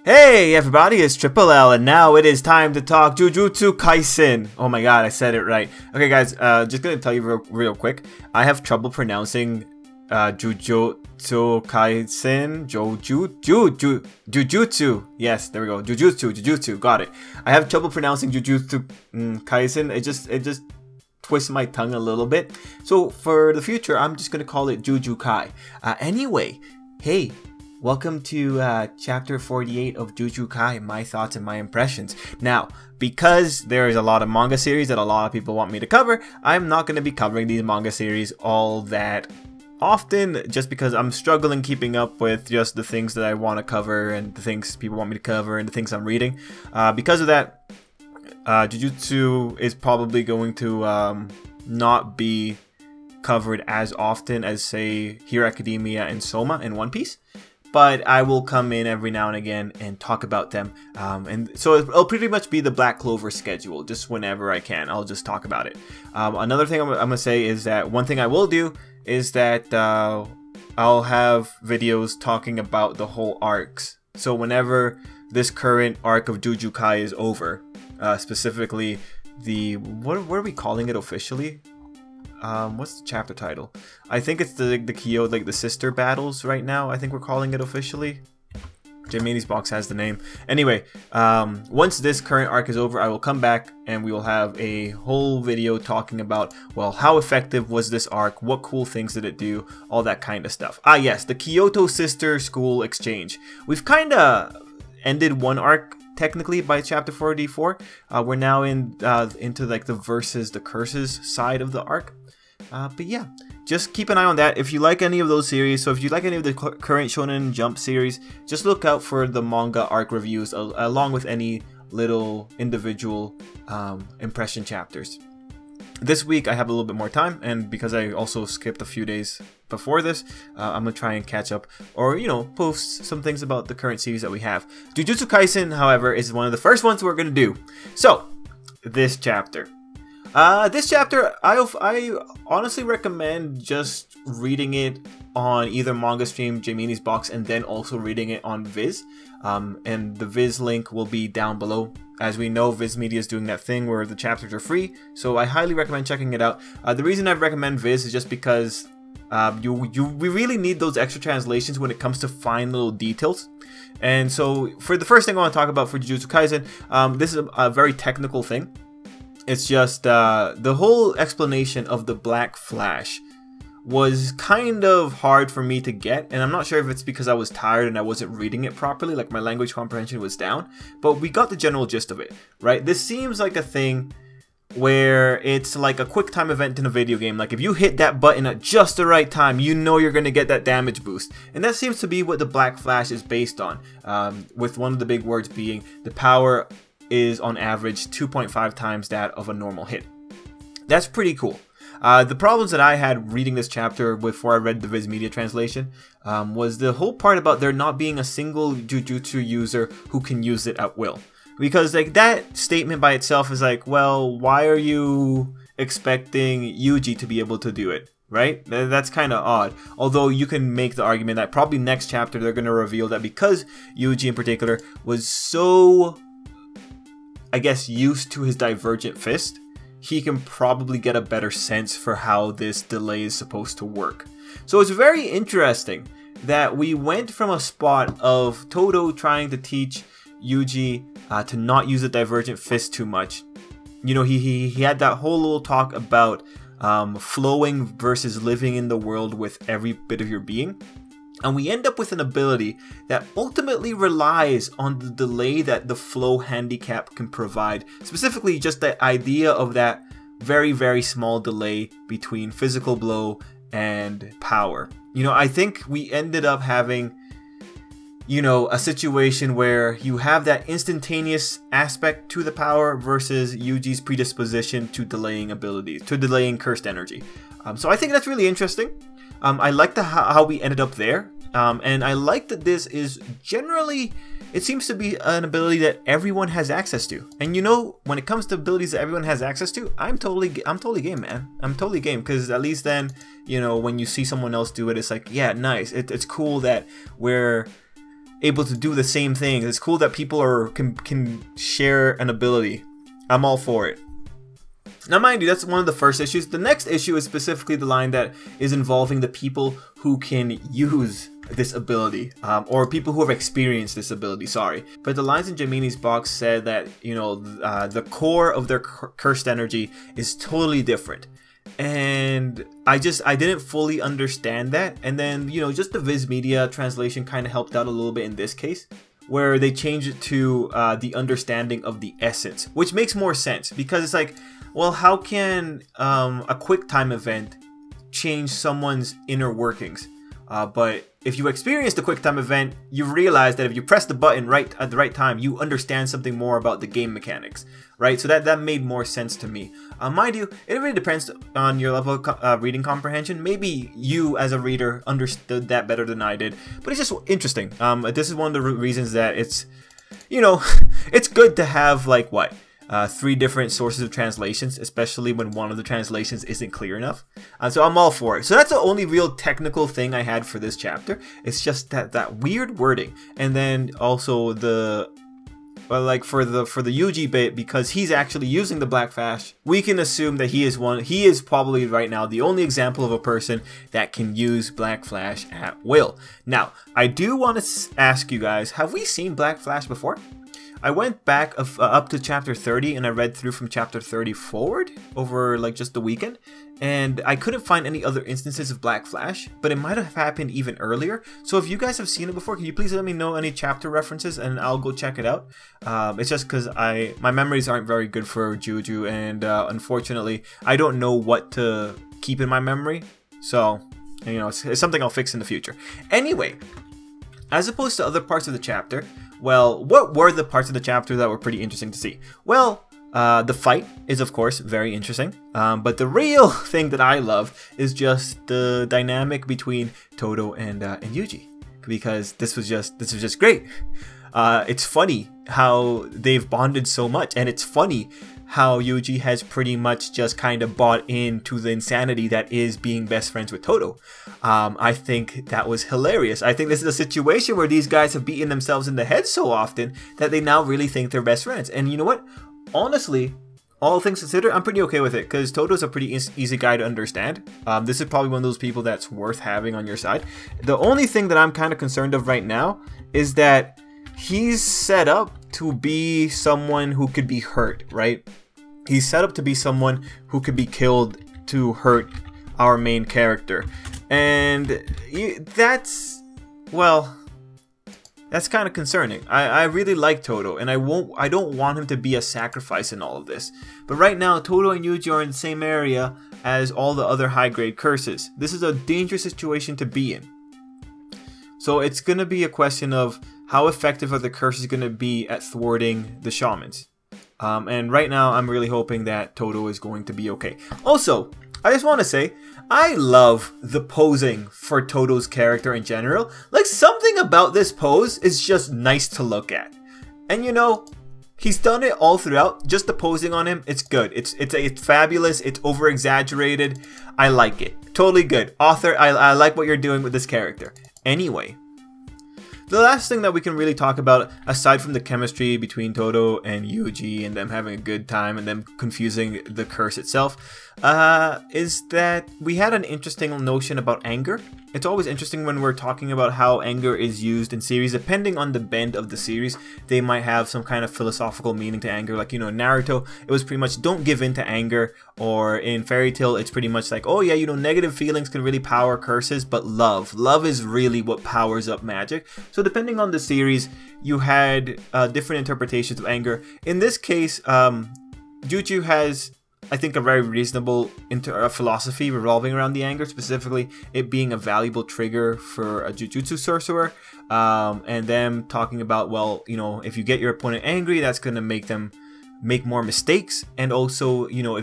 Hey everybody, it's Tripl-L, and now it is time to talk Jujutsu Kaisen. Oh my god, I said it right. Okay guys, just gonna tell you real quick. I have trouble pronouncing Jujutsu Kaisen. Jujutsu. Yes, there we go. Jujutsu. Got it. I have trouble pronouncing Jujutsu Kaisen. It just twists my tongue a little bit. So for the future, I'm just gonna call it Juju Kai. Anyway, hey. Welcome to chapter 48 of Juju Kai, my thoughts and my impressions. Now, because there is a lot of manga series that a lot of people want me to cover, I'm not going to be covering these manga series all that often, just because I'm struggling keeping up with just the things that I want to cover and the things people want me to cover and the things I'm reading. Because of that, Jujutsu is probably going to not be covered as often as, say, Hero Academia and Soma and One Piece. But I will come in every now and again and talk about them. And so it'll pretty much be the Black Clover schedule. Just whenever I can, I'll just talk about it. Another thing I'm going to say is that one thing I will do is that I'll have videos talking about the whole arcs. So whenever this current arc of Juju Kai is over, specifically the... What are we calling it officially? What's the chapter title? I think it's the Kyo, like the sister battles right now. I think we're calling it officially. Jimini's box has the name. Anyway, once this current arc is over, I will come back and we will have a whole video talking about, well, how effective was this arc? What cool things did it do? All that kind of stuff. Ah, yes, the Kyoto Sister School Exchange. We've kind of ended one arc technically by chapter 44. We're now into like the versus the curses side of the arc. But yeah, just keep an eye on that if you like any of those series. So if you like any of the current Shonen Jump series, just look out for the manga arc reviews along with any little individual impression chapters. This week I have a little bit more time, and because I also skipped a few days before this, I'm gonna try and catch up, or post some things about the current series that we have. Jujutsu Kaisen, however, is one of the first ones we're gonna do. So this chapter, I honestly recommend just reading it on either Manga Stream, Jimini's box, and then also reading it on Viz. And the Viz link will be down below. As we know, Viz Media is doing that thing where the chapters are free, so I highly recommend checking it out. The reason I recommend Viz is just we really need those extra translations when it comes to fine little details. And so for the first thing I want to talk about for Jujutsu Kaisen, this is a very technical thing. It's just the whole explanation of the Black Flash was kind of hard for me to get, and I'm not sure if it's because I was tired and I wasn't reading it properly, like my language comprehension was down, but we got the general gist of it, right? This seems like a thing where it's like a quick time event in a video game. Like if you hit that button at just the right time, you know you're going to get that damage boost. And that seems to be what the Black Flash is based on, with one of the big words being the power is on average 2.5 times that of a normal hit. That's pretty cool. The problems that I had reading this chapter before I read the Viz Media translation was the whole part about there not being a single Jujutsu user who can use it at will. Because like that statement by itself is like, well, why are you expecting Yuji to be able to do it? Right? That's kind of odd. Although you can make the argument that probably next chapter they're going to reveal that because Yuji in particular was so, I guess, used to his divergent fist, he can probably get a better sense for how this delay is supposed to work. So it's very interesting that we went from a spot of Todo trying to teach Yuji to not use a divergent fist too much. He had that whole little talk about flowing versus living in the world with every bit of your being. And we end up with an ability that ultimately relies on the delay that the flow handicap can provide. Specifically, just the idea of that very, very small delay between physical blow and power. I think we ended up having, a situation where you have that instantaneous aspect to the power versus Yuji's predisposition to delaying abilities, to delaying cursed energy. So I think that's really interesting. I like how we ended up there. And I like that this is generally, it seems to be an ability that everyone has access to. And when it comes to abilities that everyone has access to, I'm totally game, man. I'm totally game, because at least then, when you see someone else do it, it's like, yeah, nice. It's cool that we're able to do the same thing. It's cool that people can share an ability. I'm all for it. Now, mind you, that's one of the first issues. The next issue is specifically the line that is involving the people who can use this ability, or people who have experienced this ability, sorry. But the lines in Gemini's box said that, you know, the core of their cursed energy is totally different. And I didn't fully understand that. And then, you know, just the Viz Media translation kind of helped out a little bit in this case, where they changed it to the understanding of the essence, which makes more sense, because it's like, well, how can a quick time event change someone's inner workings? But if you experience the quick time event, you realize that if you press the button right at the right time, you understand something more about the game mechanics, right? So that made more sense to me. Mind you, it really depends on your level of reading comprehension. Maybe you as a reader understood that better than I did, but it's just interesting. This is one of the reasons that it's, you know, it's good to have like what? 3 different sources of translations, especially when one of the translations isn't clear enough. So I'm all for it. So that's the only real technical thing I had for this chapter. It's just that weird wording, and then also the like for the Yuji bit, because he's actually using the Black Flash, we can assume that he is probably right now the only example of a person that can use Black Flash at will. Now, I do want to ask you guys, have we seen Black Flash before? I went back up to chapter 30 and I read through from chapter 30 forward over like just the weekend, and I couldn't find any other instances of Black Flash, but it might have happened even earlier. So if you guys have seen it before, can you please let me know any chapter references and I'll go check it out. It's just because my memories aren't very good for Juju, and unfortunately I don't know what to keep in my memory, so you know, it's something I'll fix in the future. Anyway, as opposed to other parts of the chapter, well, what were the parts of the chapter that were pretty interesting to see? Well, the fight is of course very interesting, but the real thing that I love is just the dynamic between Todo and Yuji, because this was just great. It's funny how they've bonded so much, and it's funny how Yuji has pretty much just kind of bought into the insanity that is being best friends with Todo. I think that was hilarious. I think this is a situation where these guys have beaten themselves in the head so often that they now really think they're best friends. And you know what? Honestly, all things considered, I'm pretty okay with it, because Todo's a pretty easy guy to understand. This is probably one of those people that's worth having on your side. The only thing that I'm kind of concerned of right now is that he's set up to be someone who could be hurt, right? He's set up to be someone who could be killed to hurt our main character. And that's, well, that's kind of concerning. I really like Todo, and I don't want him to be a sacrifice in all of this. But right now, Todo and Yuji are in the same area as all the other high-grade curses. This is a dangerous situation to be in. So it's going to be a question of how effective are the curses going to be at thwarting the shamans. And right now, I'm really hoping that Todo is going to be okay. Also, I just want to say, I love the posing for Todo's character in general. Like, something about this pose is just nice to look at. And you know, he's done it all throughout. Just the posing on him, it's good. It's fabulous. It's over-exaggerated. I like it. Totally good. Author, I like what you're doing with this character. Anyway, the last thing that we can really talk about, aside from the chemistry between Todo and Yuji and them having a good time and them confusing the curse itself, is that we had an interesting notion about anger. It's always interesting when we're talking about how anger is used in series. Depending on the bend of the series, they might have some kind of philosophical meaning to anger. Like, you know, in Naruto, it was pretty much don't give in to anger. Or in Fairy Tail, it's pretty much like, oh yeah, you know, negative feelings can really power curses, but love is really what powers up magic. So depending on the series, you had different interpretations of anger. In this case, Juju has, I think, a very reasonable philosophy revolving around the anger, specifically it being a valuable trigger for a Jujutsu sorcerer, and them talking about, well, you know, if you get your opponent angry, that's going to make them make more mistakes, and also, you know,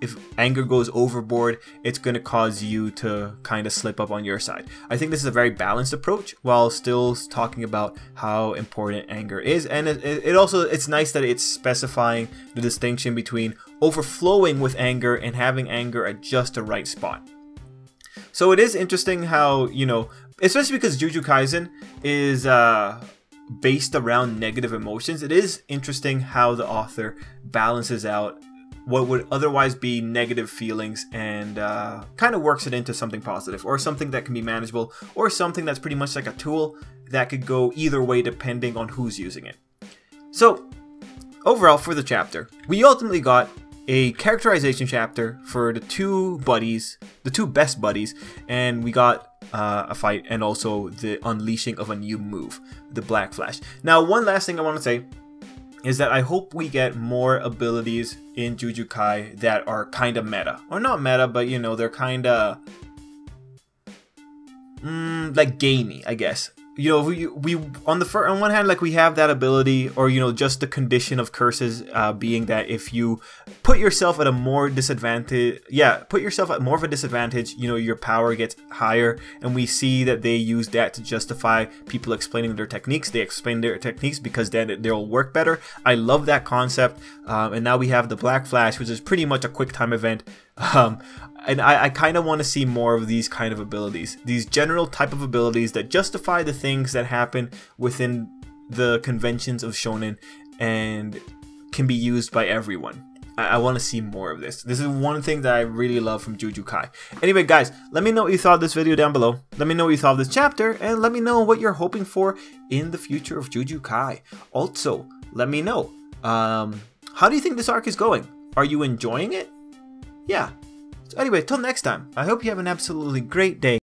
if anger goes overboard, it's going to cause you to kind of slip up on your side. I think this is a very balanced approach while still talking about how important anger is, and it's nice that it's specifying the distinction between overflowing with anger and having anger at just the right spot. So it is interesting how, you know, especially because Jujutsu Kaisen is based around negative emotions, it is interesting how the author balances out what would otherwise be negative feelings and kind of works it into something positive, or something that can be manageable, or something that's pretty much like a tool that could go either way depending on who's using it. So overall for the chapter, we ultimately got a characterization chapter for the two buddies, the two best buddies, and we got a fight and also the unleashing of a new move, the Black Flash. Now, one last thing I want to say is that I hope we get more abilities in Juju Kai that are kind of meta, or not meta, but you know, they're kind of like gamey, I guess. You know, we on one hand, like, we have that ability, or you know, just the condition of curses being that if you put yourself at a more disadvantage, put yourself at more of a disadvantage, you know, your power gets higher, and we see that they use that to justify people explaining their techniques. They explain their techniques because then they'll work better. I love that concept, and now we have the Black Flash, which is pretty much a quick time event. And I kind of want to see more of these kind of abilities, these general type of abilities that justify the things that happen within the conventions of shonen and can be used by everyone. I want to see more of this. This is one thing that I really love from Juju Kai. Anyway, guys, let me know what you thought of this video down below. Let me know what you thought of this chapter, and let me know what you're hoping for in the future of Juju Kai. Also, let me know, how do you think this arc is going? Are you enjoying it? Yeah. So anyway, till next time, I hope you have an absolutely great day.